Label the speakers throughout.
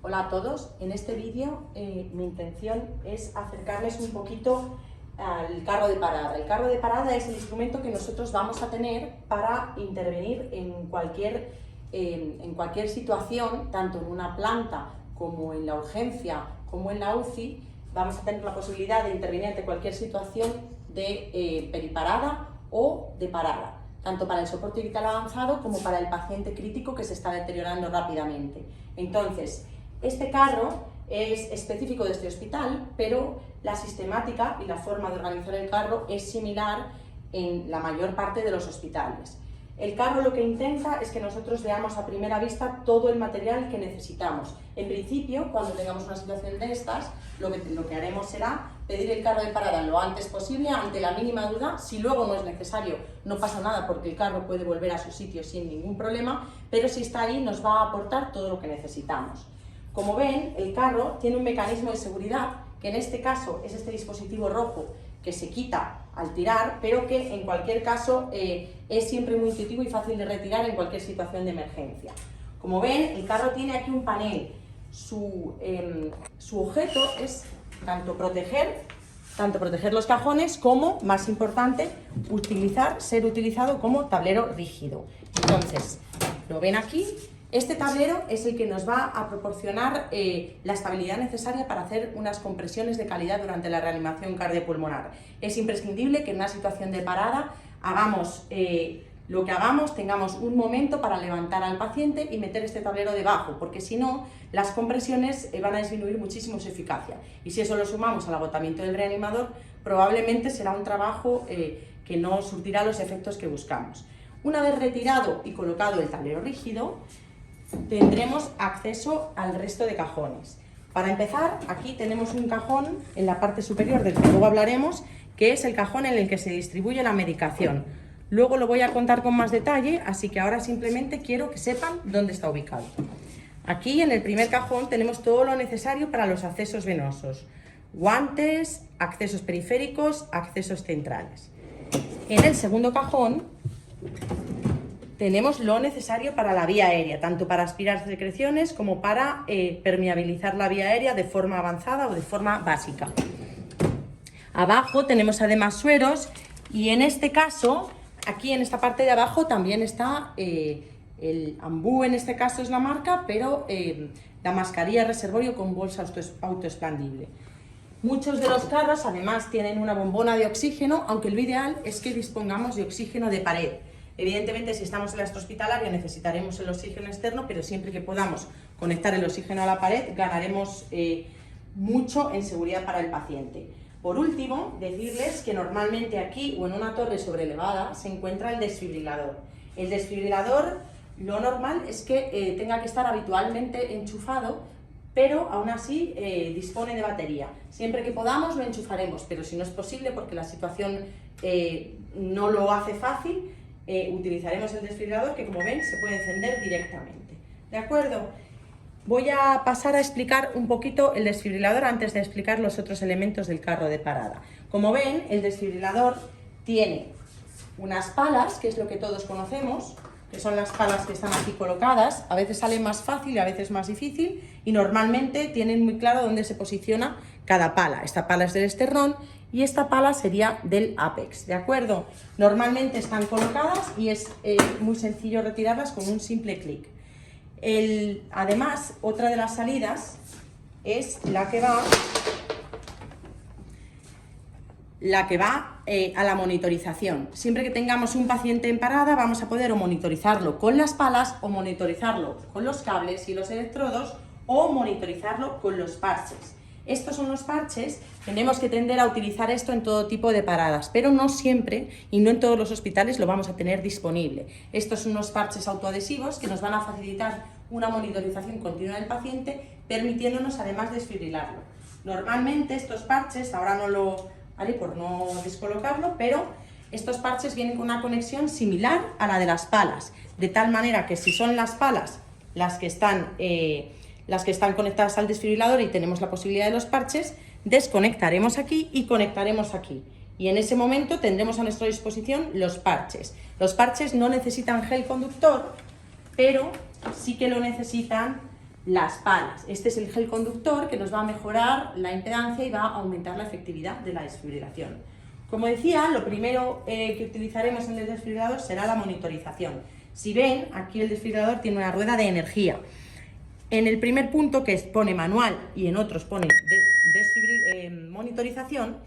Speaker 1: Hola a todos, en este vídeo mi intención es acercarles un poquito al carro de parada. El carro de parada es el instrumento que nosotros vamos a tener para intervenir en cualquier situación, tanto en una planta como en la urgencia, como en la UCI. Vamos a tener la posibilidad de intervenir ante cualquier situación de periparada o de parada, tanto para el soporte vital avanzado como para el paciente crítico que se está deteriorando rápidamente. Entonces, este carro es específico de este hospital, pero la sistemática y la forma de organizar el carro es similar en la mayor parte de los hospitales. El carro lo que intenta es que nosotros veamos a primera vista todo el material que necesitamos. En principio, cuando tengamos una situación de estas, lo que haremos será pedir el carro de parada lo antes posible, ante la mínima duda. Si luego no es necesario, no pasa nada porque el carro puede volver a su sitio sin ningún problema, pero si está ahí nos va a aportar todo lo que necesitamos. Como ven, el carro tiene un mecanismo de seguridad, que en este caso es este dispositivo rojo que se quita al tirar, pero que en cualquier caso es siempre muy intuitivo y fácil de retirar en cualquier situación de emergencia. Como ven, el carro tiene aquí un panel. Su objeto es tanto proteger los cajones como, más importante, ser utilizado como tablero rígido. Entonces, lo ven aquí. Este tablero es el que nos va a proporcionar la estabilidad necesaria para hacer unas compresiones de calidad durante la reanimación cardiopulmonar. Es imprescindible que en una situación de parada hagamos lo que hagamos, tengamos un momento para levantar al paciente y meter este tablero debajo, porque si no, las compresiones van a disminuir muchísimo su eficacia. Y si eso lo sumamos al agotamiento del reanimador, probablemente será un trabajo que no surtirá los efectos que buscamos. Una vez retirado y colocado el tablero rígido, tendremos acceso al resto de cajones. Para empezar, aquí tenemos un cajón en la parte superior del que luego hablaremos, que es el cajón en el que se distribuye la medicación. Luego lo voy a contar con más detalle, así que ahora simplemente quiero que sepan dónde está ubicado. Aquí en el primer cajón tenemos todo lo necesario para los accesos venosos: guantes, accesos periféricos, accesos centrales. En el segundo cajón tenemos lo necesario para la vía aérea, tanto para aspirar secreciones como para permeabilizar la vía aérea de forma avanzada o de forma básica. Abajo tenemos además sueros y en este caso, aquí en esta parte de abajo también está el Ambú, en este caso es la marca, pero la mascarilla reservorio con bolsa autoexpandible. Muchos de los carros además tienen una bombona de oxígeno, aunque lo ideal es que dispongamos de oxígeno de pared. Evidentemente, si estamos en la extrahospitalaria necesitaremos el oxígeno externo, pero siempre que podamos conectar el oxígeno a la pared ganaremos mucho en seguridad para el paciente. Por último, decirles que normalmente aquí o en una torre sobrelevada se encuentra el desfibrilador. El desfibrilador, lo normal es que tenga que estar habitualmente enchufado, pero aún así dispone de batería. Siempre que podamos lo enchufaremos, pero si no es posible porque la situación no lo hace fácil, utilizaremos el desfibrilador, que como ven se puede encender directamente. ¿De acuerdo? Voy a pasar a explicar un poquito el desfibrilador antes de explicar los otros elementos del carro de parada. Como ven, el desfibrilador tiene unas palas, que es lo que todos conocemos, que son las palas que están aquí colocadas. A veces sale más fácil y a veces más difícil, y normalmente tienen muy claro dónde se posiciona cada pala. Esta pala es del esternón y esta pala sería del ápex, ¿de acuerdo? Normalmente están colocadas y es muy sencillo retirarlas con un simple clic. Además, otra de las salidas es la que va a la monitorización. Siempre que tengamos un paciente en parada vamos a poder o monitorizarlo con las palas, o monitorizarlo con los cables y los electrodos, o monitorizarlo con los parches. Estos son los parches. Tenemos que tender a utilizar esto en todo tipo de paradas, pero no siempre y no en todos los hospitales lo vamos a tener disponible. Estos son unos parches autoadhesivos que nos van a facilitar una monitorización continua del paciente, permitiéndonos además desfibrilarlo. Normalmente estos parches, ahora no lo haré por no descolocarlo, pero estos parches vienen con una conexión similar a la de las palas, de tal manera que si son las palas las que están conectadas al desfibrilador y tenemos la posibilidad de los parches, desconectaremos aquí y conectaremos aquí. Y en ese momento tendremos a nuestra disposición los parches. Los parches no necesitan gel conductor, pero sí que lo necesitan las palas. Este es el gel conductor que nos va a mejorar la impedancia y va a aumentar la efectividad de la desfibrilación. Como decía, lo primero que utilizaremos en el desfibrilador será la monitorización. Si ven, aquí el desfibrilador tiene una rueda de energía. En el primer punto, que pone manual, y en otros pone monitorización,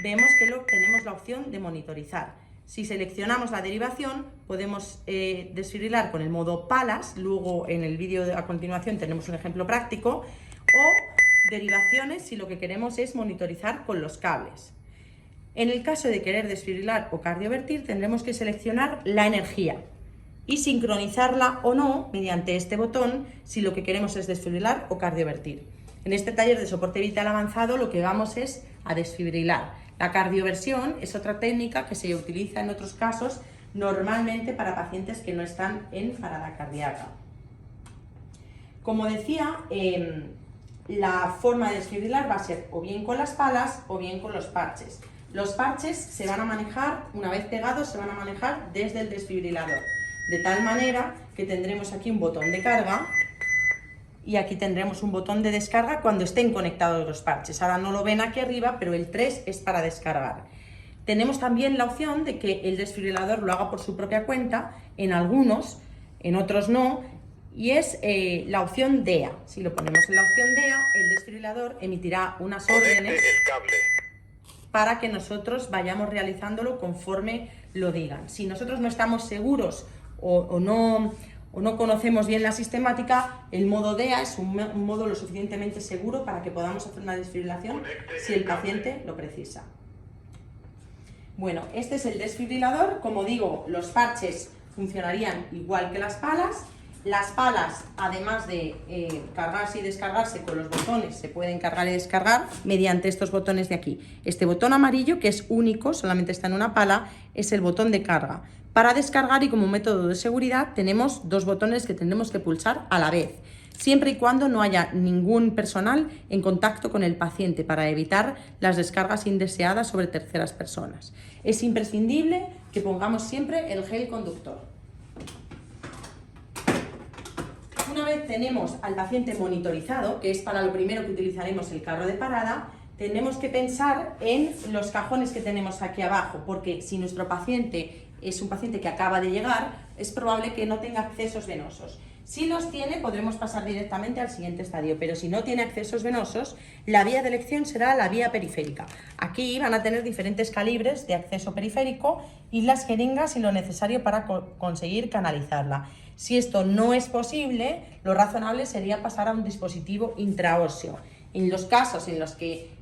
Speaker 1: vemos que tenemos la opción de monitorizar. Si seleccionamos la derivación, podemos desfibrilar con el modo palas, luego en el vídeo a continuación tenemos un ejemplo práctico, o derivaciones si lo que queremos es monitorizar con los cables. En el caso de querer desfibrilar o cardiovertir, tendremos que seleccionar la energía y sincronizarla o no mediante este botón si lo que queremos es desfibrilar o cardiovertir. En este taller de soporte vital avanzado lo que vamos es a desfibrilar. La cardioversión es otra técnica que se utiliza en otros casos, normalmente para pacientes que no están en parada cardíaca. Como decía, la forma de desfibrilar va a ser o bien con las palas o bien con los parches. Los parches se van a manejar, una vez pegados, se van a manejar desde el desfibrilador, de tal manera que tendremos aquí un botón de carga y aquí tendremos un botón de descarga cuando estén conectados los parches. Ahora no lo ven aquí arriba, pero el 3 es para descargar. Tenemos también la opción de que el desfibrilador lo haga por su propia cuenta, en algunos, en otros no, y es la opción DEA. Si lo ponemos en la opción DEA, el desfibrilador emitirá unas órdenes para que nosotros vayamos realizándolo conforme lo digan. Si nosotros no estamos seguros o no conocemos bien la sistemática, el modo DEA es un modo lo suficientemente seguro para que podamos hacer una desfibrilación si el paciente lo precisa. Bueno, este es el desfibrilador. Como digo, los parches funcionarían igual que las palas. Las palas, además de cargarse y descargarse con los botones, se pueden cargar y descargar mediante estos botones de aquí. Este botón amarillo, que es único, solamente está en una pala, es el botón de carga. Para descargar y como método de seguridad tenemos dos botones que tendremos que pulsar a la vez, siempre y cuando no haya ningún personal en contacto con el paciente para evitar las descargas indeseadas sobre terceras personas. Es imprescindible que pongamos siempre el gel conductor. Una vez tenemos al paciente monitorizado, que es para lo primero que utilizaremos el carro de parada, tenemos que pensar en los cajones que tenemos aquí abajo, porque si nuestro paciente es un paciente que acaba de llegar, es probable que no tenga accesos venosos. Si los tiene, podremos pasar directamente al siguiente estadio, pero si no tiene accesos venosos, la vía de elección será la vía periférica. Aquí van a tener diferentes calibres de acceso periférico y las jeringas y lo necesario para conseguir canalizarla. Si esto no es posible, lo razonable sería pasar a un dispositivo intraóseo. En los casos en los que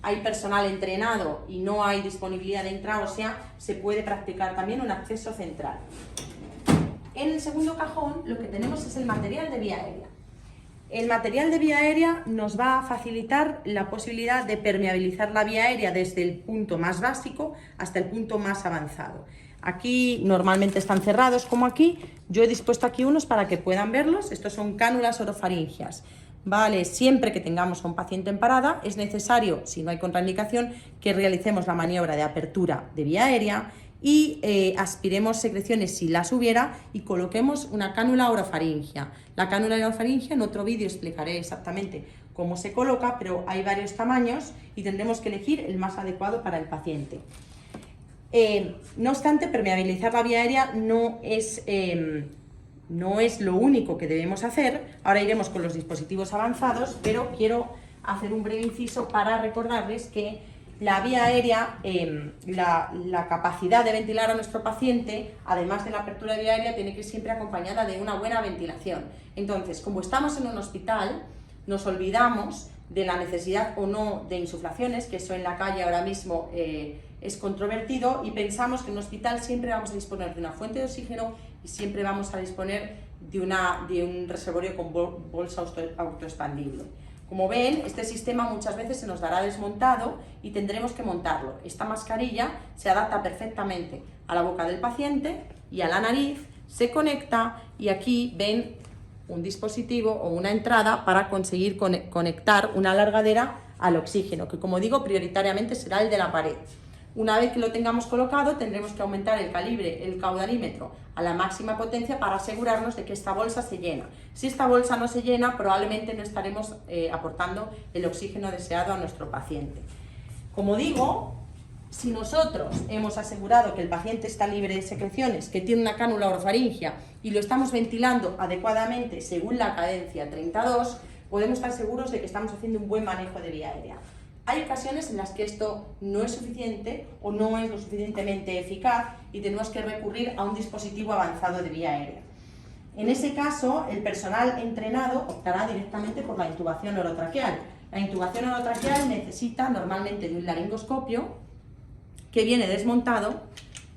Speaker 1: hay personal entrenado y no hay disponibilidad de intraósea, se puede practicar también un acceso central. En el segundo cajón lo que tenemos es el material de vía aérea. El material de vía aérea nos va a facilitar la posibilidad de permeabilizar la vía aérea desde el punto más básico hasta el punto más avanzado. Aquí normalmente están cerrados como aquí, yo he dispuesto aquí unos para que puedan verlos. Estos son cánulas orofaringias. Vale, siempre que tengamos a un paciente en parada es necesario, si no hay contraindicación, que realicemos la maniobra de apertura de vía aérea y aspiremos secreciones si las hubiera y coloquemos una cánula orofaringia. La cánula orofaringia en otro vídeo explicaré exactamente cómo se coloca, pero hay varios tamaños y tendremos que elegir el más adecuado para el paciente. No obstante, permeabilizar la vía aérea no es lo único que debemos hacer. Ahora iremos con los dispositivos avanzados, pero quiero hacer un breve inciso para recordarles que la vía aérea, la capacidad de ventilar a nuestro paciente, además de la apertura de vía aérea, tiene que ir siempre acompañada de una buena ventilación. Entonces, como estamos en un hospital, nos olvidamos de la necesidad o no de insuflaciones, que eso en la calle ahora mismo es controvertido, y pensamos que en un hospital siempre vamos a disponer de una fuente de oxígeno y siempre vamos a disponer de un reservorio con bolsa autoexpandible. Como ven, este sistema muchas veces se nos dará desmontado y tendremos que montarlo. Esta mascarilla se adapta perfectamente a la boca del paciente y a la nariz, se conecta y aquí ven un dispositivo o una entrada para conseguir conectar una alargadera al oxígeno, que como digo prioritariamente será el de la pared. Una vez que lo tengamos colocado, tendremos que aumentar el calibre, el caudalímetro, a la máxima potencia para asegurarnos de que esta bolsa se llena. Si esta bolsa no se llena, probablemente no estaremos aportando el oxígeno deseado a nuestro paciente. Como digo, si nosotros hemos asegurado que el paciente está libre de secreciones, que tiene una cánula orofaringia y lo estamos ventilando adecuadamente según la cadencia 32, podemos estar seguros de que estamos haciendo un buen manejo de vía aérea. Hay ocasiones en las que esto no es suficiente o no es lo suficientemente eficaz y tenemos que recurrir a un dispositivo avanzado de vía aérea. En ese caso, el personal entrenado optará directamente por la intubación orotraqueal. La intubación orotraqueal necesita normalmente de un laringoscopio que viene desmontado,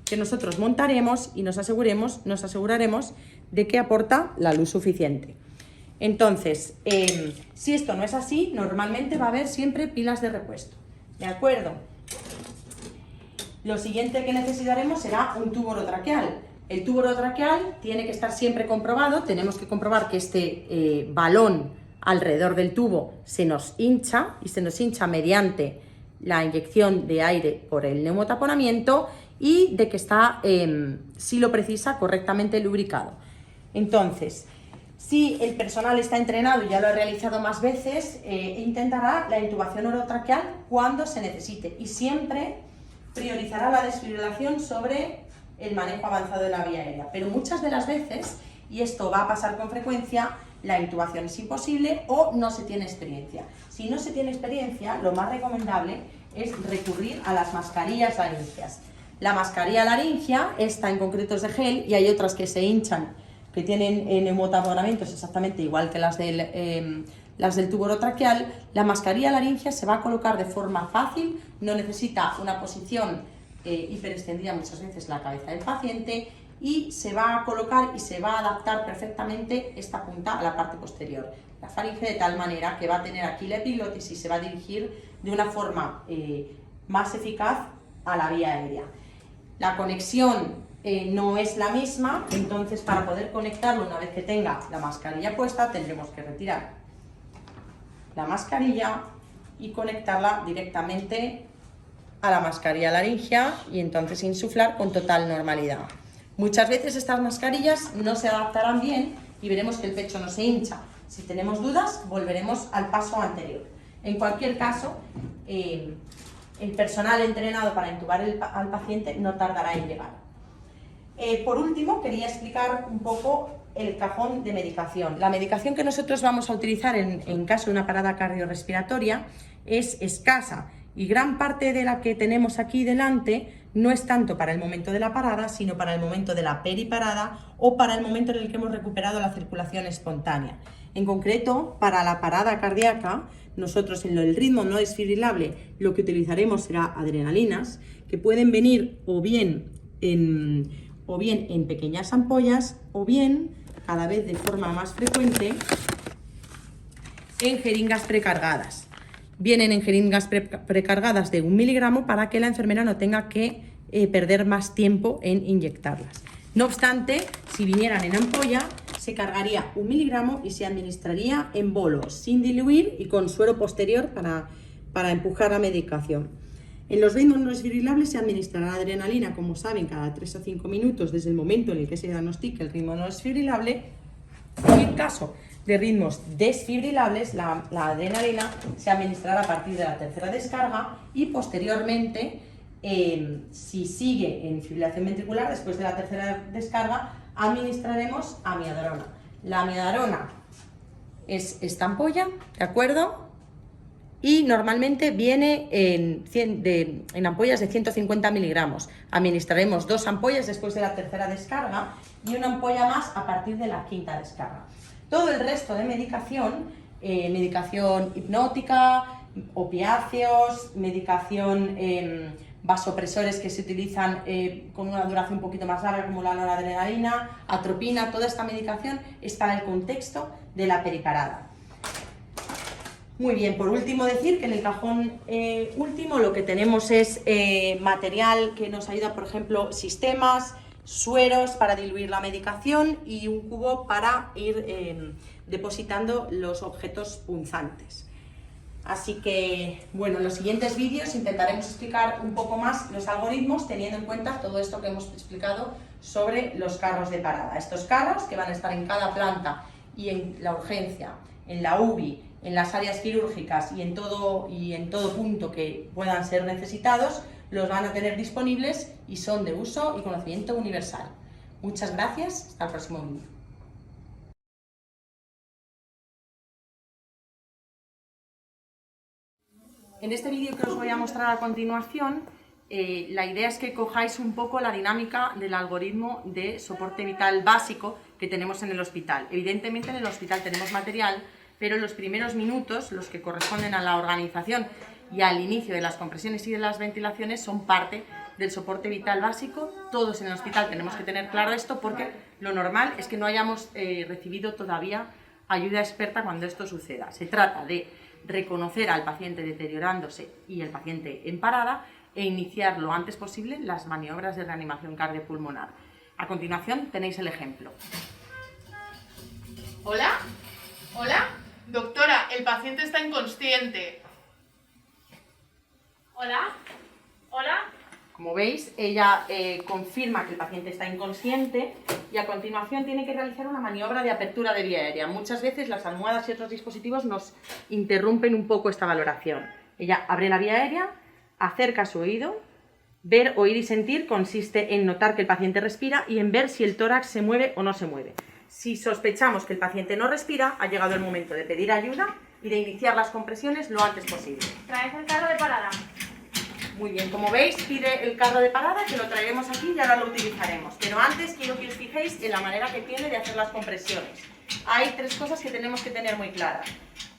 Speaker 1: que nosotros montaremos y nos aseguraremos de que aporta la luz suficiente. Entonces, si esto no es así, normalmente va a haber siempre pilas de repuesto, ¿de acuerdo? Lo siguiente que necesitaremos será un tubo orotraqueal. El tubo orotraqueal tiene que estar siempre comprobado, tenemos que comprobar que este balón alrededor del tubo se nos hincha y se nos hincha mediante la inyección de aire por el neumotaponamiento y de que está, si lo precisa, correctamente lubricado. Entonces, si el personal está entrenado y ya lo ha realizado más veces, intentará la intubación orotraqueal cuando se necesite y siempre priorizará la desfibrilación sobre el manejo avanzado de la vía aérea. Pero muchas de las veces, y esto va a pasar con frecuencia, la intubación es imposible o no se tiene experiencia. Si no se tiene experiencia, lo más recomendable es recurrir a las mascarillas laringeas. La mascarilla laringea, esta en concreto es de gel y hay otras que se hinchan, que tienen neumotaponamientos exactamente igual que las del tubo orotraqueal. La mascarilla laringea se va a colocar de forma fácil, no necesita una posición hiperextendida muchas veces la cabeza del paciente y se va a colocar y se va a adaptar perfectamente esta punta a la parte posterior. La faringe de tal manera que va a tener aquí la epiglotis y se va a dirigir de una forma más eficaz a la vía aérea. La conexión no es la misma, entonces para poder conectarlo una vez que tenga la mascarilla puesta tendremos que retirar la mascarilla y conectarla directamente a la mascarilla laringea y entonces insuflar con total normalidad. Muchas veces estas mascarillas no se adaptarán bien y veremos que el pecho no se hincha. Si tenemos dudas, volveremos al paso anterior. En cualquier caso, el personal entrenado para intubar al paciente no tardará en llegar. Por último, quería explicar un poco el cajón de medicación. La medicación que nosotros vamos a utilizar en caso de una parada cardiorrespiratoria es escasa y gran parte de la que tenemos aquí delante no es tanto para el momento de la parada, sino para el momento de la periparada o para el momento en el que hemos recuperado la circulación espontánea. En concreto, para la parada cardíaca, nosotros en el ritmo no desfibrilable lo que utilizaremos será adrenalinas, que pueden venir o bien en pequeñas ampollas o bien, cada vez de forma más frecuente, en jeringas precargadas. Vienen en jeringas precargadas de 1 miligramo para que la enfermera no tenga que perder más tiempo en inyectarlas. No obstante, si vinieran en ampolla, se cargaría 1 miligramo y se administraría en bolos, sin diluir y con suero posterior para empujar la medicación. En los ritmos no desfibrilables se administrará adrenalina, como saben, cada 3 o 5 minutos desde el momento en el que se diagnostique el ritmo no desfibrilable. Y en caso de ritmos desfibrilables, la adrenalina se administrará a partir de la tercera descarga y posteriormente, si sigue en fibrilación ventricular, después de la tercera descarga, administraremos amiodarona. La amiodarona es esta ampolla, ¿de acuerdo? Y normalmente viene en ampollas de 150 miligramos. Administraremos 2 ampollas después de la tercera descarga y una ampolla más a partir de la quinta descarga. Todo el resto de medicación, medicación hipnótica, opiáceos, medicación vasopresores que se utilizan con una duración un poquito más larga como la noradrenalina, atropina, toda esta medicación es para el contexto de la periparada. Muy bien, por último decir que en el cajón último lo que tenemos es material que nos ayuda, por ejemplo, sistemas, sueros para diluir la medicación y un cubo para ir depositando los objetos punzantes. Así que, bueno, en los siguientes vídeos intentaremos explicar un poco más los algoritmos teniendo en cuenta todo esto que hemos explicado sobre los carros de parada. Estos carros que van a estar en cada planta y en la urgencia, en la UBI, en las áreas quirúrgicas y en todo punto que puedan ser necesitados, los van a tener disponibles y son de uso y conocimiento universal. Muchas gracias, hasta el próximo vídeo. En este vídeo que os voy a mostrar a continuación, la idea es que cojáis un poco la dinámica del algoritmo de soporte vital básico que tenemos en el hospital. Evidentemente en el hospital tenemos material, pero los primeros minutos, los que corresponden a la organización y al inicio de las compresiones y de las ventilaciones, son parte del soporte vital básico. Todos en el hospital tenemos que tener claro esto porque lo normal es que no hayamos recibido todavía ayuda experta cuando esto suceda. Se trata de reconocer al paciente deteriorándose y el paciente en parada e iniciar lo antes posible las maniobras de reanimación cardiopulmonar. A continuación tenéis el ejemplo.
Speaker 2: ¿Hola? ¿Hola? Doctora, el paciente está inconsciente.
Speaker 3: ¿Hola? ¿Hola?
Speaker 1: Como veis, ella confirma que el paciente está inconsciente y a continuación tiene que realizar una maniobra de apertura de vía aérea. Muchas veces las almohadas y otros dispositivos nos interrumpen un poco esta valoración. Ella abre la vía aérea, acerca su oído. Ver, oír y sentir consiste en notar que el paciente respira y en ver si el tórax se mueve o no se mueve. Si sospechamos que el paciente no respira, ha llegado el momento de pedir ayuda y de iniciar las compresiones lo antes posible.
Speaker 3: ¿Traes el carro de parada?
Speaker 1: Muy bien, como veis, pide el carro de parada, que lo traeremos aquí y ahora lo utilizaremos. Pero antes quiero que os fijéis en la manera que tiene de hacer las compresiones. Hay tres cosas que tenemos que tener muy claras.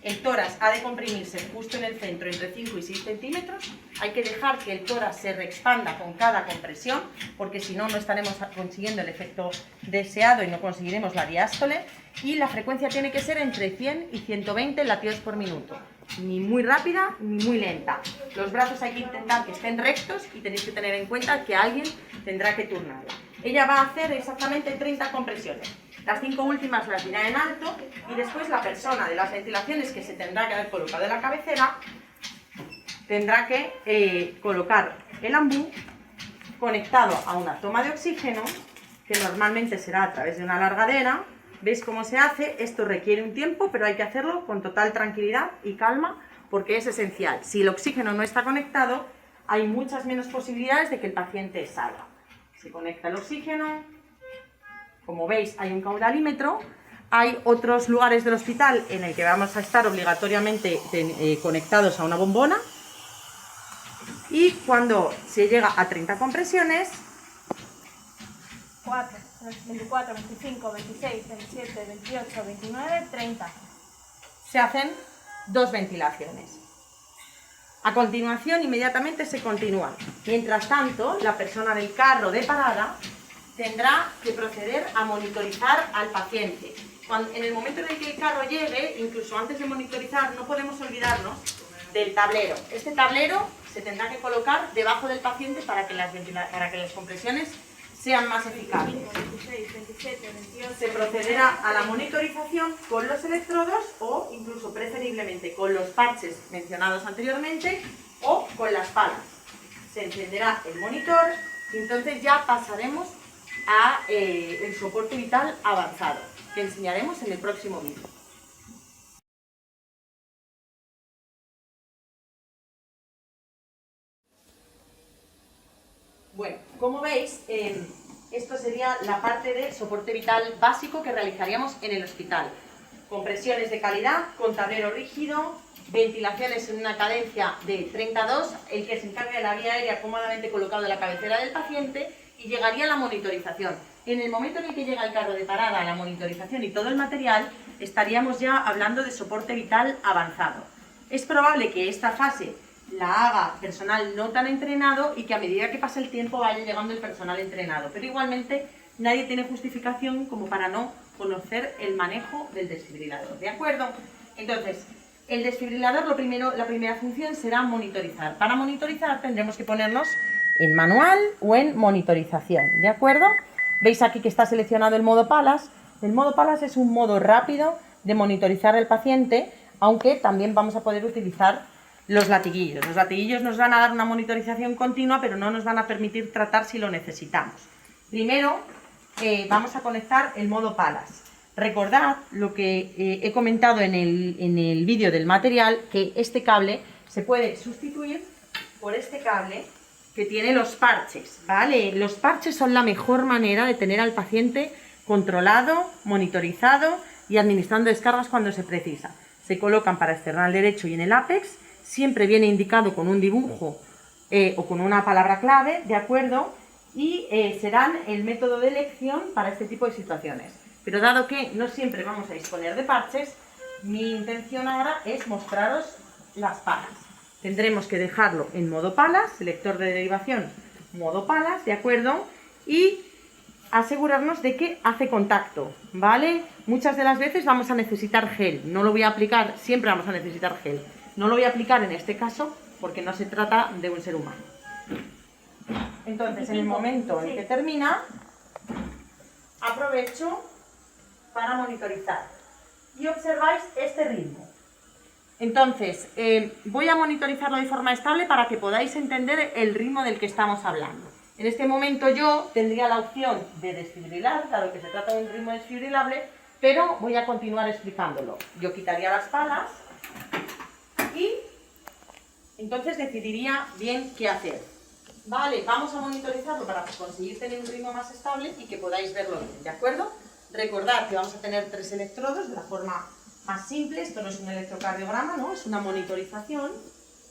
Speaker 1: El tórax ha de comprimirse justo en el centro, entre 5 y 6 centímetros. Hay que dejar que el tórax se reexpanda con cada compresión, porque si no, no estaremos consiguiendo el efecto deseado y no conseguiremos la diástole. Y la frecuencia tiene que ser entre 100 y 120 latidos por minuto. Ni muy rápida ni muy lenta. Los brazos hay que intentar que estén rectos y tenéis que tener en cuenta que alguien tendrá que turnarla. Ella va a hacer exactamente 30 compresiones. Las 5 últimas las dirá en alto y después la persona de las ventilaciones que se tendrá que haber colocado en la cabecera tendrá que colocar el ambú conectado a una toma de oxígeno, que normalmente será a través de una alargadera. ¿Veis cómo se hace? Esto requiere un tiempo, pero hay que hacerlo con total tranquilidad y calma porque es esencial. Si el oxígeno no está conectado, hay muchas menos posibilidades de que el paciente salga. Se conecta el oxígeno. Como veis, hay un caudalímetro. Hay otros lugares del hospital en el que vamos a estar obligatoriamente conectados a una bombona. Y cuando se llega a 30 compresiones...
Speaker 3: 4, 24, 25, 26, 27, 28, 29, 30.
Speaker 1: Se hacen 2 ventilaciones. A continuación, inmediatamente se continúa. Mientras tanto, la persona del carro de parada tendrá que proceder a monitorizar al paciente. En el momento en el que el carro llegue, incluso antes de monitorizar, no podemos olvidarnos del tablero. Este tablero se tendrá que colocar debajo del paciente para que las compresiones sean más eficaces.
Speaker 3: 26, 27, 28,
Speaker 1: Se procederá a la monitorización con los electrodos o incluso preferiblemente con los parches mencionados anteriormente o con las palas. Se encenderá el monitor y entonces ya pasaremos a el soporte vital avanzado, que enseñaremos en el próximo vídeo. Bueno, como veis, esto sería la parte de soporte vital básico que realizaríamos en el hospital. Compresiones de calidad con tablero rígido, ventilaciones en una cadencia de 32, el que se encargue de la vía aérea cómodamente colocado en la cabecera del paciente y llegaría a la monitorización. En el momento en el que llega el carro de parada a la monitorización y todo el material, estaríamos ya hablando de soporte vital avanzado. Es probable que esta fase la haga personal no tan entrenado y que a medida que pase el tiempo vaya llegando el personal entrenado, pero igualmente nadie tiene justificación como para no conocer el manejo del desfibrilador, ¿de acuerdo? Entonces, el desfibrilador, la primera función será monitorizar. Para monitorizar tendremos que ponernos en manual o en monitorización, ¿de acuerdo? Veis aquí que está seleccionado el modo palas. El modo palas es un modo rápido de monitorizar al paciente aunque también vamos a poder utilizar los latiguillos. Los latiguillos nos van a dar una monitorización continua, pero no nos van a permitir tratar si lo necesitamos. Primero vamos a conectar el modo palas. Recordad lo que he comentado en el vídeo del material, que este cable se puede sustituir por este cable que tiene los parches, ¿vale? Los parches son la mejor manera de tener al paciente controlado, monitorizado y administrando descargas cuando se precisa. Se colocan para external derecho y en el ápex, siempre viene indicado con un dibujo o con una palabra clave, ¿de acuerdo? Y serán el método de elección para este tipo de situaciones. Pero dado que no siempre vamos a disponer de parches, mi intención ahora es mostraros las palas. Tendremos que dejarlo en modo palas, selector de derivación, modo palas, ¿de acuerdo? Y asegurarnos de que hace contacto, ¿vale? Muchas de las veces vamos a necesitar gel, no lo voy a aplicar, siempre vamos a necesitar gel. No lo voy a aplicar en este caso porque no se trata de un ser humano. Entonces, en el momento en que termina, aprovecho para monitorizar y observáis este ritmo. Entonces, voy a monitorizarlo de forma estable para que podáis entender el ritmo del que estamos hablando. En este momento yo tendría la opción de desfibrilar, dado que se trata de un ritmo desfibrilable, pero voy a continuar explicándolo. Yo quitaría las palas y entonces decidiría bien qué hacer. Vale, vamos a monitorizarlo para conseguir tener un ritmo más estable y que podáis verlo bien, ¿de acuerdo? Recordad que vamos a tener 3 electrodos de la forma más simple. Esto no es un electrocardiograma, ¿no? Es una monitorización,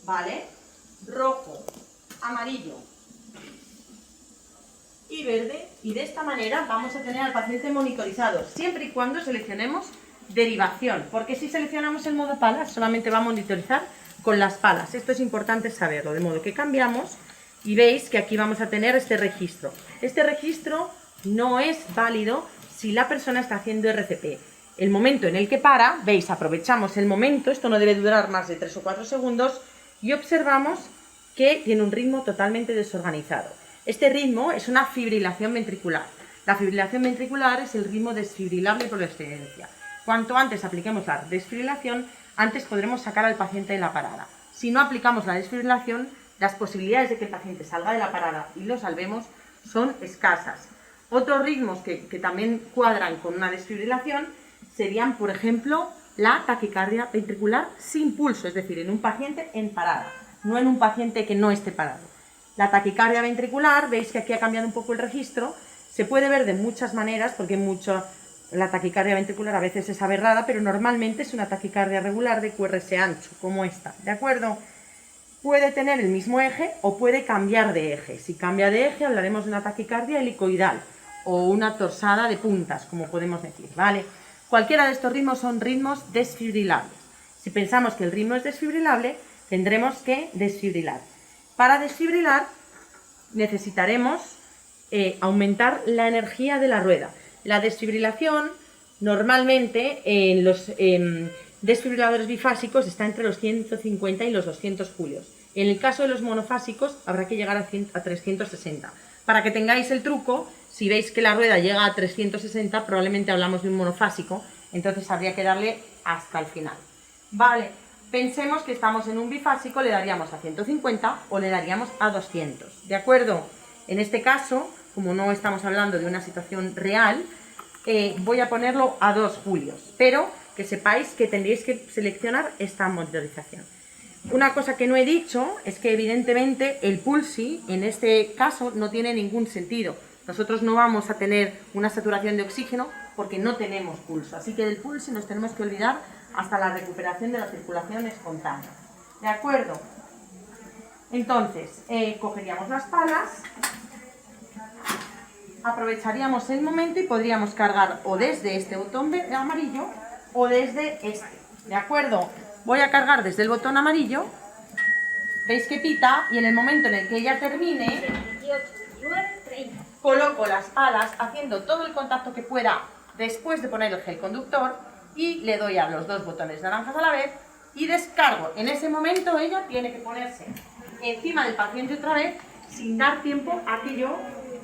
Speaker 1: ¿vale? Rojo, amarillo y verde, y de esta manera vamos a tener al paciente monitorizado, siempre y cuando seleccionemos derivación, porque si seleccionamos el modo palas solamente va a monitorizar con las palas. Esto es importante saberlo, de modo que cambiamos y veis que aquí vamos a tener este registro. Este registro no es válido si la persona está haciendo RCP. El momento en el que para, veis, aprovechamos el momento, esto no debe durar más de 3 o 4 segundos, y observamos que tiene un ritmo totalmente desorganizado. Este ritmo es una fibrilación ventricular. La fibrilación ventricular es el ritmo desfibrilable por excelencia. Cuanto antes apliquemos la desfibrilación, antes podremos sacar al paciente de la parada. Si no aplicamos la desfibrilación, las posibilidades de que el paciente salga de la parada y lo salvemos son escasas. Otros ritmos que también cuadran con una desfibrilación serían, por ejemplo, la taquicardia ventricular sin pulso, es decir, en un paciente en parada, no en un paciente que no esté parado. La taquicardia ventricular, veis que aquí ha cambiado un poco el registro, se puede ver de muchas maneras, porque la taquicardia ventricular a veces es aberrada, pero normalmente es una taquicardia regular de QRS ancho, como esta, ¿de acuerdo? Puede tener el mismo eje o puede cambiar de eje. Si cambia de eje hablaremos de una taquicardia helicoidal o una torsada de puntas, como podemos decir, ¿vale? Cualquiera de estos ritmos son ritmos desfibrilables. Si pensamos que el ritmo es desfibrilable, tendremos que desfibrilar. Para desfibrilar necesitaremos aumentar la energía de la rueda. La desfibrilación normalmente en los desfibriladores bifásicos está entre los 150 y los 200 julios. En el caso de los monofásicos habrá que llegar a 360. Para que tengáis el truco, si veis que la rueda llega a 360, probablemente hablamos de un monofásico, entonces habría que darle hasta el final. Vale, pensemos que estamos en un bifásico, le daríamos a 150 o le daríamos a 200, ¿de acuerdo? En este caso, como no estamos hablando de una situación real, voy a ponerlo a 2 julios, pero que sepáis que tendréis que seleccionar esta monitorización. Una cosa que no he dicho es que evidentemente el pulsi en este caso no tiene ningún sentido. Nosotros no vamos a tener una saturación de oxígeno porque no tenemos pulso, así que del pulsi nos tenemos que olvidar hasta la recuperación de la circulación espontánea. ¿De acuerdo? Entonces, cogeríamos las palas, aprovecharíamos el momento y podríamos cargar o desde este botón amarillo o desde este, ¿de acuerdo? Voy a cargar desde el botón amarillo, veis que pita, y en el momento en el que ella termine,
Speaker 3: 28, 29, 30.
Speaker 1: coloco las palas haciendo todo el contacto que pueda después de poner el gel conductor y le doy a los 2 botones naranjas a la vez y descargo. En ese momento ella tiene que ponerse encima del paciente otra vez sin dar tiempo a que yo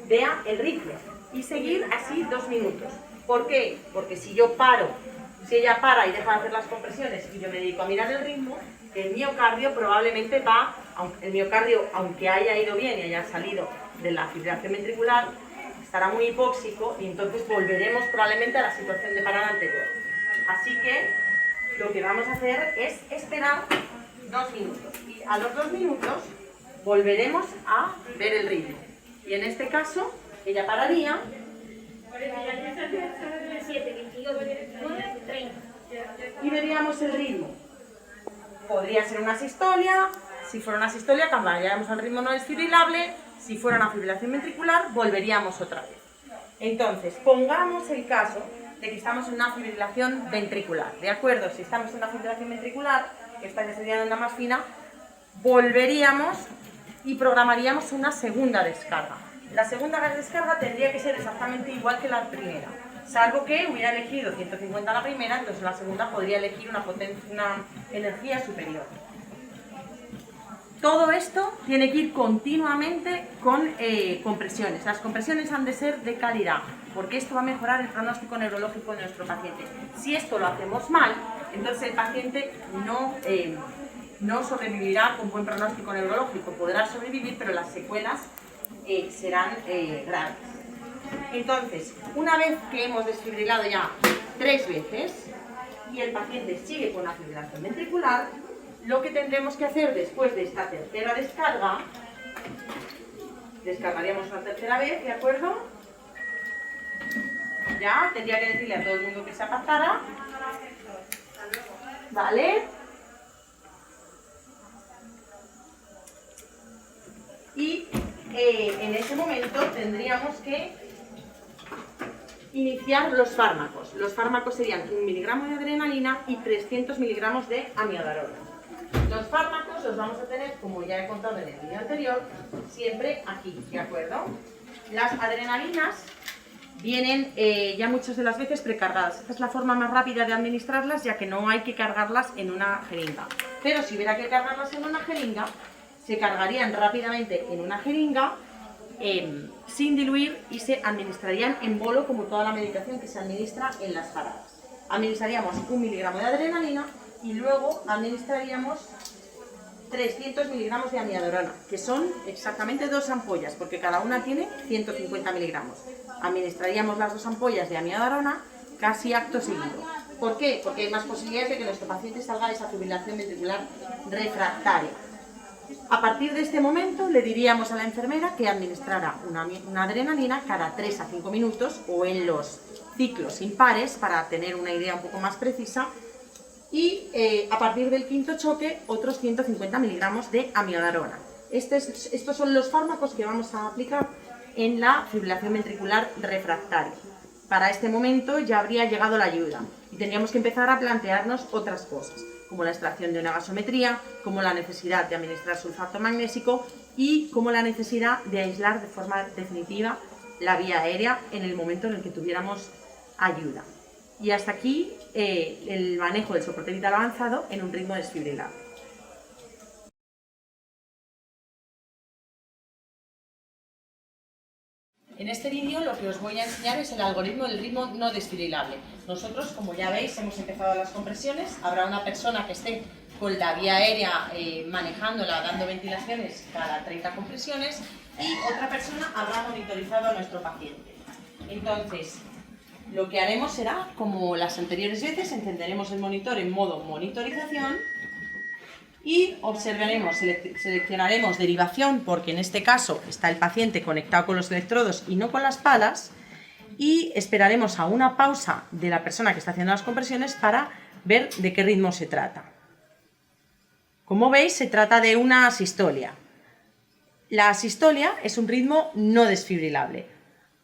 Speaker 1: vea el rifle y seguir así 2 minutos. ¿Por qué? Porque si yo paro Si ella para y deja de hacer las compresiones y yo me dedico a mirar el ritmo, el miocardio probablemente va, el miocardio, aunque haya ido bien y haya salido de la fibrilación ventricular, estará muy hipóxico y entonces volveremos probablemente a la situación de parada anterior. Así que lo que vamos a hacer es esperar 2 minutos y a los 2 minutos volveremos a ver el ritmo. Y en este caso, ella pararía. Y veríamos el ritmo. Podría ser una sistolia. Si fuera una sistolia, cambiaríamos al ritmo no desfibrilable. Si fuera una fibrilación ventricular, volveríamos otra vez. Entonces, pongamos el caso de que estamos en una fibrilación ventricular. ¿De acuerdo? Si estamos en una fibrilación ventricular, que esta ya sería una más fina, volveríamos y programaríamos una segunda descarga. La segunda descarga tendría que ser exactamente igual que la primera, salvo que hubiera elegido 150 la primera, entonces la segunda podría elegir una energía superior. Todo esto tiene que ir continuamente con compresiones. Las compresiones han de ser de calidad, porque esto va a mejorar el pronóstico neurológico de nuestro paciente. Si esto lo hacemos mal, entonces el paciente no sobrevivirá con buen pronóstico neurológico. Podrá sobrevivir, pero las secuelas serán graves. Entonces, una vez que hemos desfibrilado ya 3 veces y el paciente sigue con la fibrilación ventricular, lo que tendremos que hacer después de esta tercera descarga, descargaríamos una tercera vez, ¿de acuerdo? Ya, tendría que decirle a todo el mundo que se apartara. ¿Vale? Y en ese momento tendríamos que iniciar los fármacos. Los fármacos serían 1 miligramo de adrenalina y 300 miligramos de amiodarona. Los fármacos los vamos a tener, como ya he contado en el vídeo anterior, siempre aquí, ¿de acuerdo? Las adrenalinas vienen ya muchas de las veces precargadas. Esta es la forma más rápida de administrarlas, ya que no hay que cargarlas en una jeringa. Pero si hubiera que cargarlas en una jeringa, se cargarían rápidamente en una jeringa sin diluir y se administrarían en bolo como toda la medicación que se administra en las paradas. Administraríamos 1 miligramo de adrenalina y luego administraríamos 300 miligramos de amiodarona, que son exactamente 2 ampollas, porque cada una tiene 150 miligramos. Administraríamos las 2 ampollas de amiodarona casi acto seguido. ¿Por qué? Porque hay más posibilidades de que nuestro paciente salga de esa fibrilación ventricular refractaria. A partir de este momento le diríamos a la enfermera que administrara una adrenalina cada 3 a 5 minutos o en los ciclos impares para tener una idea un poco más precisa y a partir del 5.º choque otros 150 miligramos de amiodarona. Estos son los fármacos que vamos a aplicar en la fibrilación ventricular refractaria. Para este momento ya habría llegado la ayuda y tendríamos que empezar a plantearnos otras cosas, como la extracción de una gasometría, como la necesidad de administrar sulfato magnésico y como la necesidad de aislar de forma definitiva la vía aérea en el momento en el que tuviéramos ayuda. Y hasta aquí el manejo del soporte vital avanzado en un ritmo desfibrilado. En este vídeo lo que os voy a enseñar es el algoritmo del ritmo no desfibrilable. Nosotros, como ya veis, hemos empezado las compresiones. Habrá una persona que esté con la vía aérea manejándola, dando ventilaciones cada 30 compresiones y otra persona habrá monitorizado a nuestro paciente. Entonces, lo que haremos será, como las anteriores veces, encenderemos el monitor en modo monitorización y observaremos, seleccionaremos derivación, porque en este caso está el paciente conectado con los electrodos y no con las palas, y esperaremos a una pausa de la persona que está haciendo las compresiones para ver de qué ritmo se trata. Como veis, se trata de una asistolia. La asistolia es un ritmo no desfibrilable.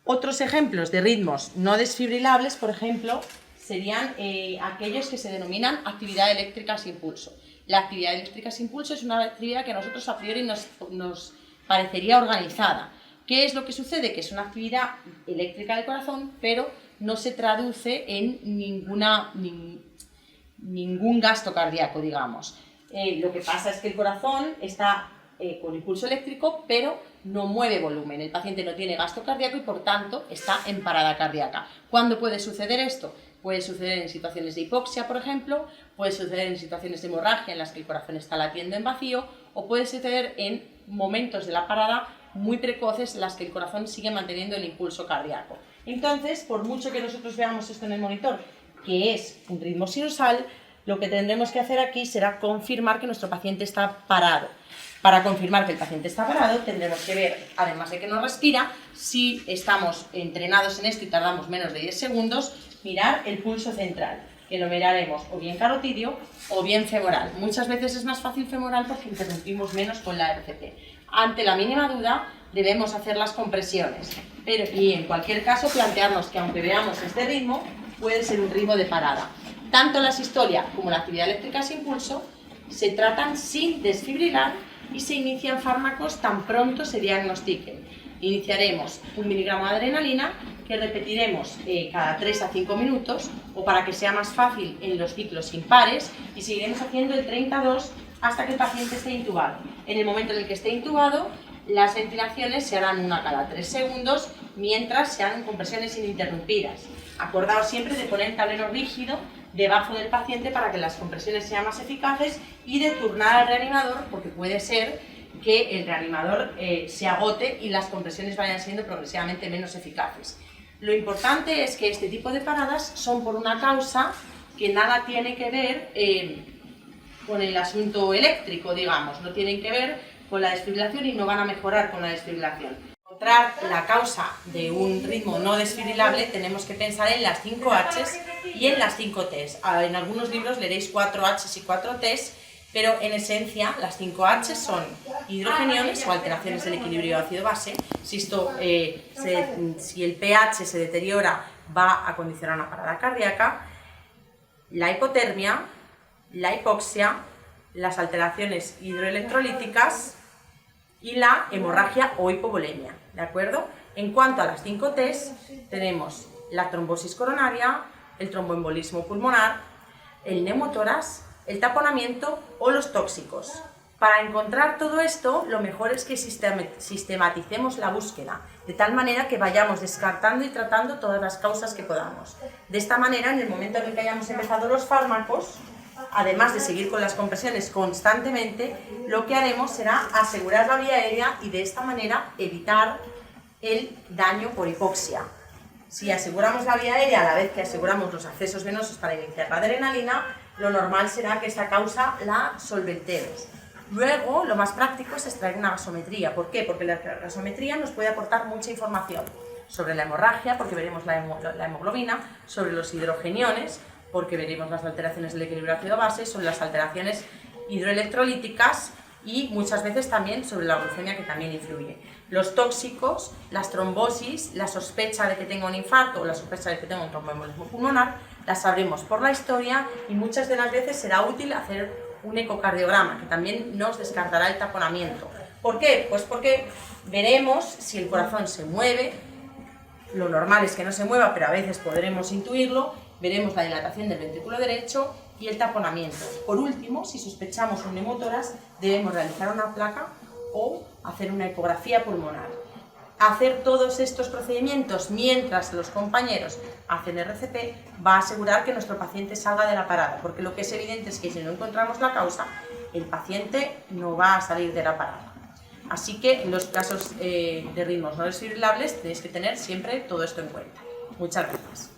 Speaker 1: Otros ejemplos de ritmos no desfibrilables, por ejemplo, serían aquellos que se denominan actividad eléctrica sin pulso. La actividad eléctrica sin pulso es una actividad que a nosotros a priori nos parecería organizada. ¿Qué es lo que sucede? Que es una actividad eléctrica del corazón, pero no se traduce en ningún gasto cardíaco, digamos. Lo que pasa es que el corazón está con impulso eléctrico, pero no mueve volumen. El paciente no tiene gasto cardíaco y, por tanto, está en parada cardíaca. ¿Cuándo puede suceder esto? Puede suceder en situaciones de hipoxia, por ejemplo, puede suceder en situaciones de hemorragia en las que el corazón está latiendo en vacío, o puede suceder en momentos de la parada muy precoces en las que el corazón sigue manteniendo el impulso cardíaco. Entonces, por mucho que nosotros veamos esto en el monitor, que es un ritmo sinusal, lo que tendremos que hacer aquí será confirmar que nuestro paciente está parado. Para confirmar que el paciente está parado, tendremos que ver, además de que no respira, si estamos entrenados en esto y tardamos menos de 10 segundos, mirar el pulso central, que lo miraremos o bien carotidio o bien femoral. Muchas veces es más fácil femoral porque interrumpimos menos con la RCP. Ante la mínima duda, debemos hacer las compresiones, y en cualquier caso plantearnos que aunque veamos este ritmo, puede ser un ritmo de parada. Tanto la sistolia como la actividad eléctrica sin pulso se tratan sin desfibrilar y se inician fármacos tan pronto se diagnostiquen. Iniciaremos 1 miligramo de adrenalina que repetiremos cada 3 a 5 minutos, o para que sea más fácil en los ciclos impares, y seguiremos haciendo el 32 hasta que el paciente esté intubado. En el momento en el que esté intubado, las ventilaciones se harán una cada 3 segundos mientras se hagan compresiones ininterrumpidas. Acordaos siempre de poner el tablero rígido debajo del paciente para que las compresiones sean más eficaces, y de turnar al reanimador, porque puede ser que el reanimador se agote y las compresiones vayan siendo progresivamente menos eficaces. Lo importante es que este tipo de paradas son por una causa que nada tiene que ver con el asunto eléctrico, digamos, no tienen que ver con la desfibrilación y no van a mejorar con la desfibrilación. Para encontrar la causa de un ritmo no desfibrilable tenemos que pensar en las 5 H's y en las 5 T's. En algunos libros leeréis 4 H's y 4 T's, pero en esencia las 5 H's son hidrogeniones o alteraciones del equilibrio ácido-base. Si el pH se deteriora, va a condicionar una parada cardíaca. La hipotermia, la hipoxia, las alteraciones hidroelectrolíticas y la hemorragia o hipovolemia, ¿de acuerdo? En cuanto a las 5 T's, tenemos la trombosis coronaria, el tromboembolismo pulmonar, el neumotórax, el taponamiento o los tóxicos. Para encontrar todo esto, lo mejor es que sistematicemos la búsqueda, de tal manera que vayamos descartando y tratando todas las causas que podamos. De esta manera, en el momento en el que hayamos empezado los fármacos, además de seguir con las compresiones constantemente, lo que haremos será asegurar la vía aérea y de esta manera evitar el daño por hipoxia. Si aseguramos la vía aérea a la vez que aseguramos los accesos venosos para iniciar la adrenalina, lo normal será que esta causa la solventemos. Luego, lo más práctico es extraer una gasometría. ¿Por qué? Porque la gasometría nos puede aportar mucha información sobre la hemorragia, porque veremos la hemoglobina, sobre los hidrogeniones, porque veremos las alteraciones del equilibrio ácido-base, sobre las alteraciones hidroelectrolíticas y muchas veces también sobre la glucemia, que también influye. Los tóxicos, las trombosis, la sospecha de que tenga un infarto o la sospecha de que tenga un tromboembolismo pulmonar, las sabremos por la historia, y muchas de las veces será útil hacer un ecocardiograma, que también nos descartará el taponamiento. ¿Por qué? Pues porque veremos si el corazón se mueve. Lo normal es que no se mueva, pero a veces podremos intuirlo. Veremos la dilatación del ventrículo derecho y el taponamiento. Por último, si sospechamos un neumotórax, debemos realizar una placa o hacer una ecografía pulmonar. Hacer todos estos procedimientos mientras los compañeros hacen RCP va a asegurar que nuestro paciente salga de la parada, porque lo que es evidente es que si no encontramos la causa, el paciente no va a salir de la parada. Así que en los casos de ritmos no desfibrilables tenéis que tener siempre todo esto en cuenta. Muchas gracias.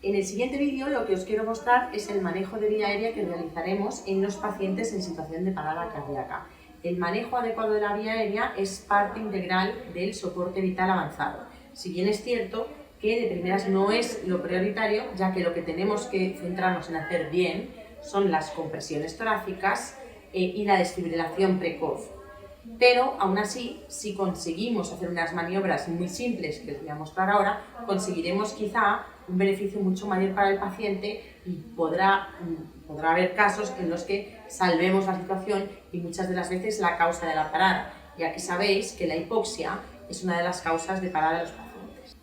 Speaker 1: En el siguiente vídeo lo que os quiero mostrar es el manejo de vía aérea que realizaremos en los pacientes en situación de parada cardíaca. El manejo adecuado de la vía aérea es parte integral del soporte vital avanzado. Si bien es cierto que de primeras no es lo prioritario, ya que lo que tenemos que centrarnos en hacer bien son las compresiones torácicas y la desfibrilación precoz. Pero aún así, si conseguimos hacer unas maniobras muy simples que os voy a mostrar ahora, conseguiremos quizá un beneficio mucho mayor para el paciente, y podrá haber casos en los que salvemos la situación y muchas de las veces la causa de la parada, ya que sabéis que la hipoxia es una de las causas de parada de los pacientes.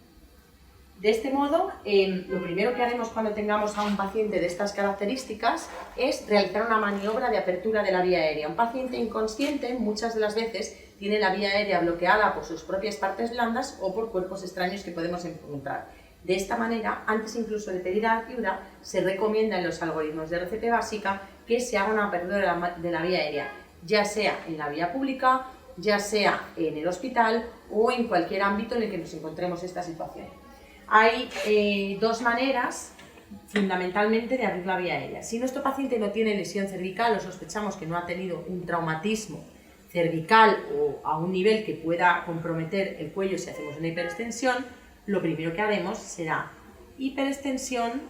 Speaker 1: De este modo, lo primero que haremos cuando tengamos a un paciente de estas características es realizar una maniobra de apertura de la vía aérea. Un paciente inconsciente muchas de las veces tiene la vía aérea bloqueada por sus propias partes blandas o por cuerpos extraños que podemos encontrar. De esta manera, antes incluso de pedir ayuda, se recomienda en los algoritmos de RCP básica que se haga una apertura de la vía aérea, ya sea en la vía pública, ya sea en el hospital o en cualquier ámbito en el que nos encontremos esta situación. Hay dos maneras fundamentalmente de abrir la vía aérea. Si nuestro paciente no tiene lesión cervical o sospechamos que no ha tenido un traumatismo cervical o a un nivel que pueda comprometer el cuello si hacemos una hiperextensión, lo primero que haremos será hiperextensión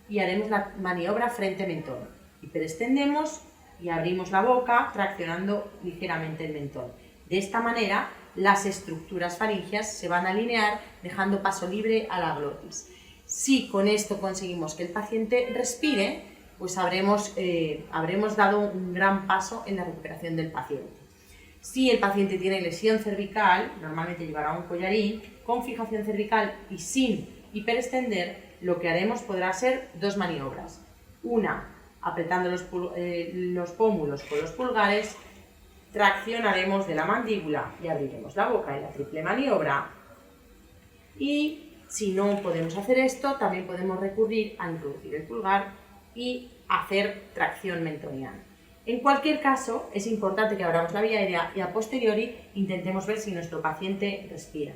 Speaker 1: y haremos la maniobra frente-mentón. Hiperextendemos y abrimos la boca traccionando ligeramente el mentón. De esta manera las estructuras faringias se van a alinear dejando paso libre a la glotis. Si con esto conseguimos que el paciente respire, pues habremos dado un gran paso en la recuperación del paciente. Si el paciente tiene lesión cervical, normalmente llevará un collarín con fijación cervical y sin hiperextender, lo que haremos podrá ser dos maniobras. Una, apretando los pómulos con los pulgares, traccionaremos de la mandíbula y abriremos la boca en la triple maniobra. Y si no podemos hacer esto, también podemos recurrir a introducir el pulgar y hacer tracción mentoniana. En cualquier caso, es importante que abramos la vía aérea y a posteriori intentemos ver si nuestro paciente respira.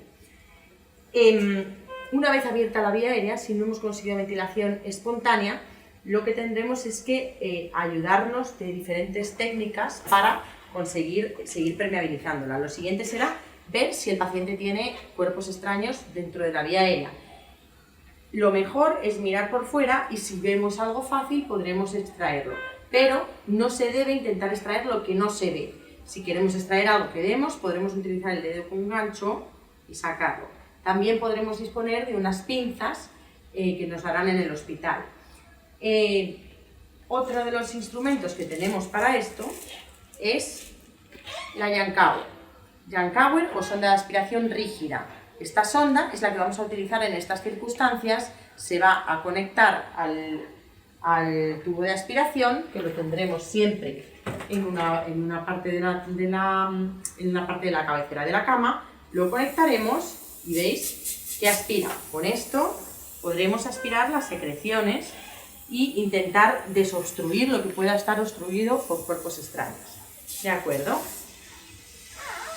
Speaker 1: Una vez abierta la vía aérea, si no hemos conseguido ventilación espontánea, lo que tendremos es que ayudarnos de diferentes técnicas para conseguir seguir permeabilizándola. Lo siguiente será ver si el paciente tiene cuerpos extraños dentro de la vía aérea. Lo mejor es mirar por fuera y si vemos algo fácil podremos extraerlo, pero no se debe intentar extraer lo que no se ve. Si queremos extraer algo que vemos, podremos utilizar el dedo con un gancho y sacarlo. También podremos disponer de unas pinzas que nos darán en el hospital. Otro de los instrumentos que tenemos para esto es la Yankauer o sonda de aspiración rígida. Esta sonda es la que vamos a utilizar en estas circunstancias, se va a conectar al tubo de aspiración, que lo tendremos siempre en una parte de la cabecera de la cama, lo conectaremos y veis que aspira. Con esto podremos aspirar las secreciones e intentar desobstruir lo que pueda estar obstruido por cuerpos extraños. ¿De acuerdo?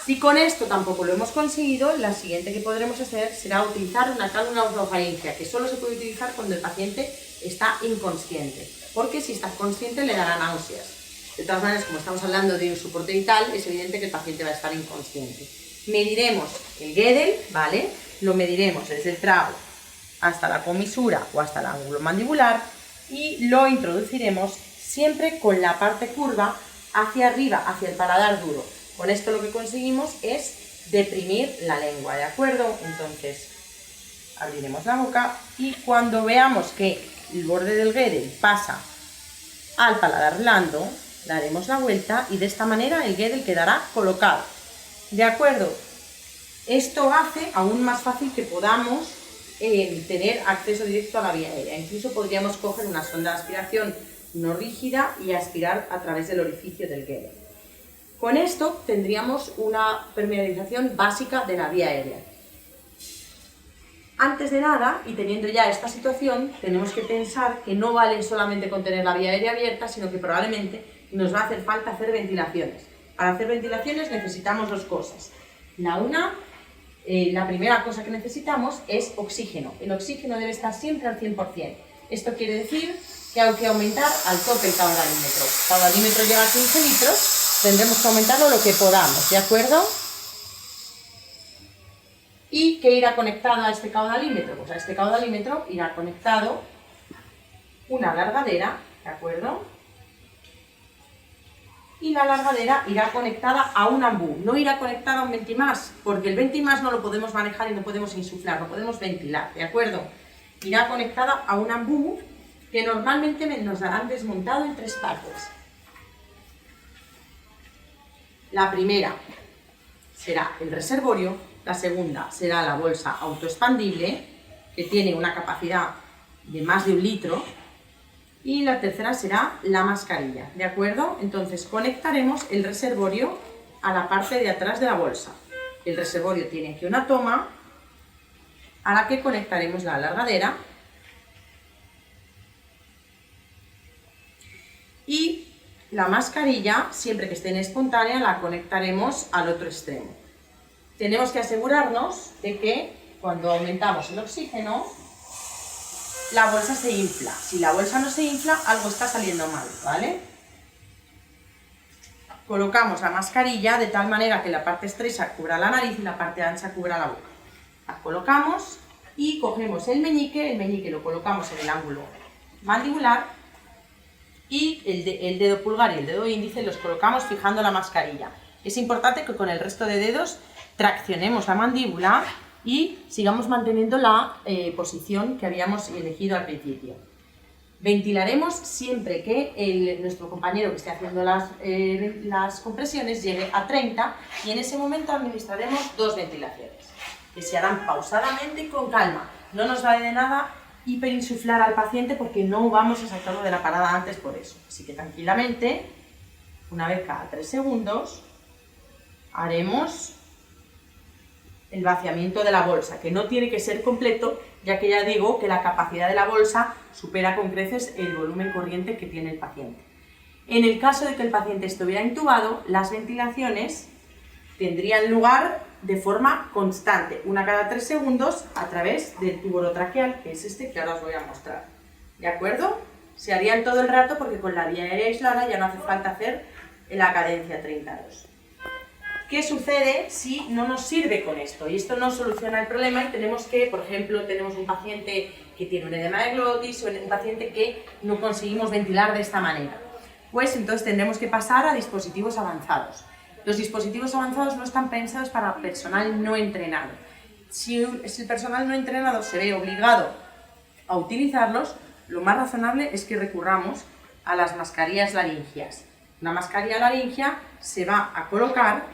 Speaker 1: Si con esto tampoco lo hemos conseguido, la siguiente que podremos hacer será utilizar una cánula orofaringea, que solo se puede utilizar cuando el paciente está inconsciente, porque si está consciente le dará náuseas. De todas maneras, como estamos hablando de un soporte vital, es evidente que el paciente va a estar inconsciente. Mediremos el Gödel, ¿vale? Lo mediremos desde el trago hasta la comisura o hasta el ángulo mandibular y lo introduciremos siempre con la parte curva hacia arriba, hacia el paladar duro. Con esto lo que conseguimos es deprimir la lengua, ¿de acuerdo? Entonces abriremos la boca y cuando veamos que el borde del Gödel pasa al paladar blando, daremos la vuelta y de esta manera el Gödel quedará colocado. ¿De acuerdo? Esto hace aún más fácil que podamos tener acceso directo a la vía aérea. Incluso podríamos coger una sonda de aspiración no rígida y aspirar a través del orificio del Gödel. Con esto tendríamos una permeabilización básica de la vía aérea. Antes de nada, y teniendo ya esta situación, tenemos que pensar que no vale solamente con tener la vía aérea abierta, sino que probablemente nos va a hacer falta hacer ventilaciones. Para hacer ventilaciones necesitamos dos cosas. La primera cosa que necesitamos es oxígeno. El oxígeno debe estar siempre al 100%. Esto quiere decir que hay que aumentar al tope el caudalímetro. El caudalímetro lleva 15 litros, tendremos que aumentarlo lo que podamos, ¿de acuerdo? ¿Y qué irá conectado a este caudalímetro? Pues a este caudalímetro irá conectado una alargadera, ¿de acuerdo? Y la alargadera irá conectada a un ambú, no irá conectada a un ventimás, porque el ventimás no lo podemos manejar y no podemos insuflar, no podemos ventilar, ¿de acuerdo? Irá conectada a un ambú que normalmente nos darán desmontado en tres partes. La primera será el reservorio, la segunda será la bolsa autoexpandible, que tiene una capacidad de más de 1 litro, y la tercera será la mascarilla, ¿de acuerdo? Entonces conectaremos el reservorio a la parte de atrás de la bolsa. El reservorio tiene aquí una toma a la que conectaremos la alargadera y la mascarilla, siempre que esté en espontánea, la conectaremos al otro extremo. Tenemos que asegurarnos de que cuando aumentamos el oxígeno, la bolsa se infla. Si la bolsa no se infla, algo está saliendo mal, ¿vale? Colocamos la mascarilla de tal manera que la parte estrecha cubra la nariz y la parte ancha cubra la boca. La colocamos y cogemos el meñique lo colocamos en el ángulo mandibular y el dedo pulgar y el dedo índice los colocamos fijando la mascarilla. Es importante que con el resto de dedos traccionemos la mandíbula y sigamos manteniendo la posición que habíamos elegido al principio. Ventilaremos siempre que nuestro compañero que esté haciendo las compresiones llegue a 30 y en ese momento administraremos 2 ventilaciones, que se harán pausadamente y con calma. No nos vale de nada hiperinsuflar al paciente porque no vamos a sacarlo de la parada antes por eso. Así que tranquilamente, una vez cada 3 segundos, haremos el vaciamiento de la bolsa, que no tiene que ser completo, ya que ya digo que la capacidad de la bolsa supera con creces el volumen corriente que tiene el paciente. En el caso de que el paciente estuviera intubado, las ventilaciones tendrían lugar de forma constante, una cada 3 segundos, a través del tubo orotraqueal, que es este que ahora os voy a mostrar. ¿De acuerdo? Se harían todo el rato porque con la vía aérea aislada ya no hace falta hacer la cadencia 32. ¿Qué sucede si no nos sirve con esto? Y esto no soluciona el problema y tenemos que, por ejemplo, tenemos un paciente que tiene un edema de glotis o un paciente que no conseguimos ventilar de esta manera. Pues entonces tendremos que pasar a dispositivos avanzados. Los dispositivos avanzados no están pensados para personal no entrenado. Si el personal no entrenado se ve obligado a utilizarlos, lo más razonable es que recurramos a las mascarillas laringias. Una mascarilla laringia se va a colocar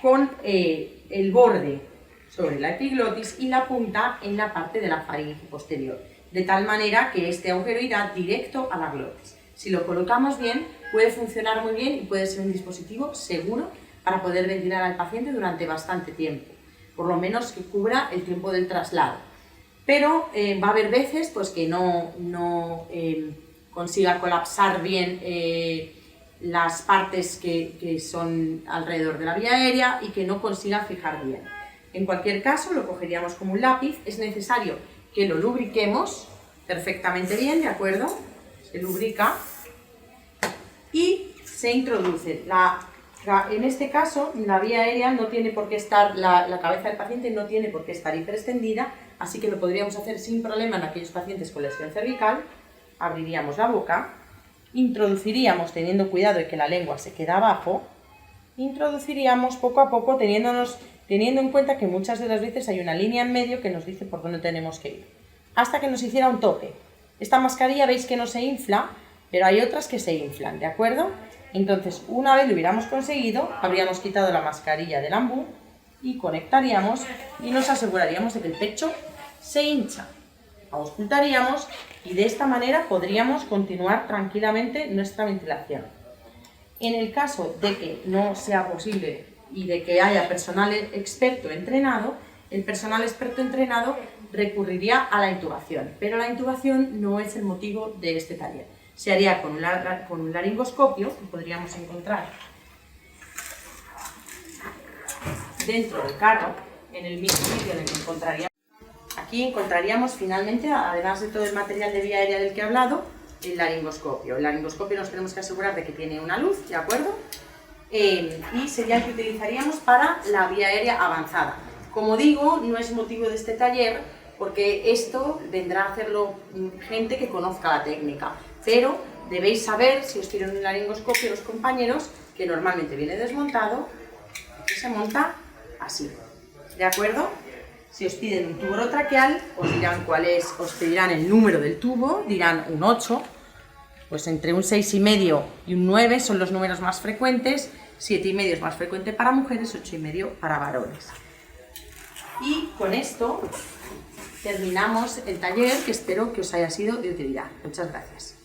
Speaker 1: con el borde sobre la epiglotis y la punta en la parte de la faringe posterior, de tal manera que este agujero irá directo a la glotis. Si lo colocamos bien, puede funcionar muy bien y puede ser un dispositivo seguro para poder ventilar al paciente durante bastante tiempo, por lo menos que cubra el tiempo del traslado. Pero va a haber veces pues, que no consiga colapsar bien las partes que son alrededor de la vía aérea y que no consiga fijar bien. En cualquier caso, lo cogeríamos como un lápiz. Es necesario que lo lubriquemos perfectamente bien, ¿de acuerdo? Se lubrica y se introduce. En este caso, la vía aérea no tiene por qué estar, la cabeza del paciente no tiene por qué estar hiperextendida, así que lo podríamos hacer sin problema en aquellos pacientes con lesión cervical. Abriríamos la boca, introduciríamos, teniendo cuidado de que la lengua se quede abajo, introduciríamos poco a poco, teniendo en cuenta que muchas de las veces hay una línea en medio que nos dice por dónde tenemos que ir, hasta que nos hiciera un tope. Esta mascarilla veis que no se infla, pero hay otras que se inflan, ¿de acuerdo? Entonces, una vez lo hubiéramos conseguido, habríamos quitado la mascarilla del ambú y conectaríamos y nos aseguraríamos de que el pecho se hincha. Auscultaríamos y de esta manera podríamos continuar tranquilamente nuestra ventilación. En el caso de que no sea posible y de que haya personal experto entrenado, el personal experto entrenado recurriría a la intubación, pero la intubación no es el motivo de este taller. Se haría con un laringoscopio que podríamos encontrar dentro del carro, en el mismo sitio en el que encontraríamos. Aquí encontraríamos finalmente, además de todo el material de vía aérea del que he hablado, el laringoscopio. El laringoscopio nos tenemos que asegurar de que tiene una luz, ¿de acuerdo? Y sería el que utilizaríamos para la vía aérea avanzada. Como digo, no es motivo de este taller, porque esto vendrá a hacerlo gente que conozca la técnica. Pero debéis saber, si os tiran un laringoscopio los compañeros, que normalmente viene desmontado, que se monta así, ¿de acuerdo? Si os piden un tubo orotraqueal, os dirán cuál es, os pedirán el número del tubo, dirán un 8, pues entre un 6,5 y un 9 son los números más frecuentes, 7,5 es más frecuente para mujeres, 8,5 para varones. Y con esto terminamos el taller, que espero que os haya sido de utilidad. Muchas gracias.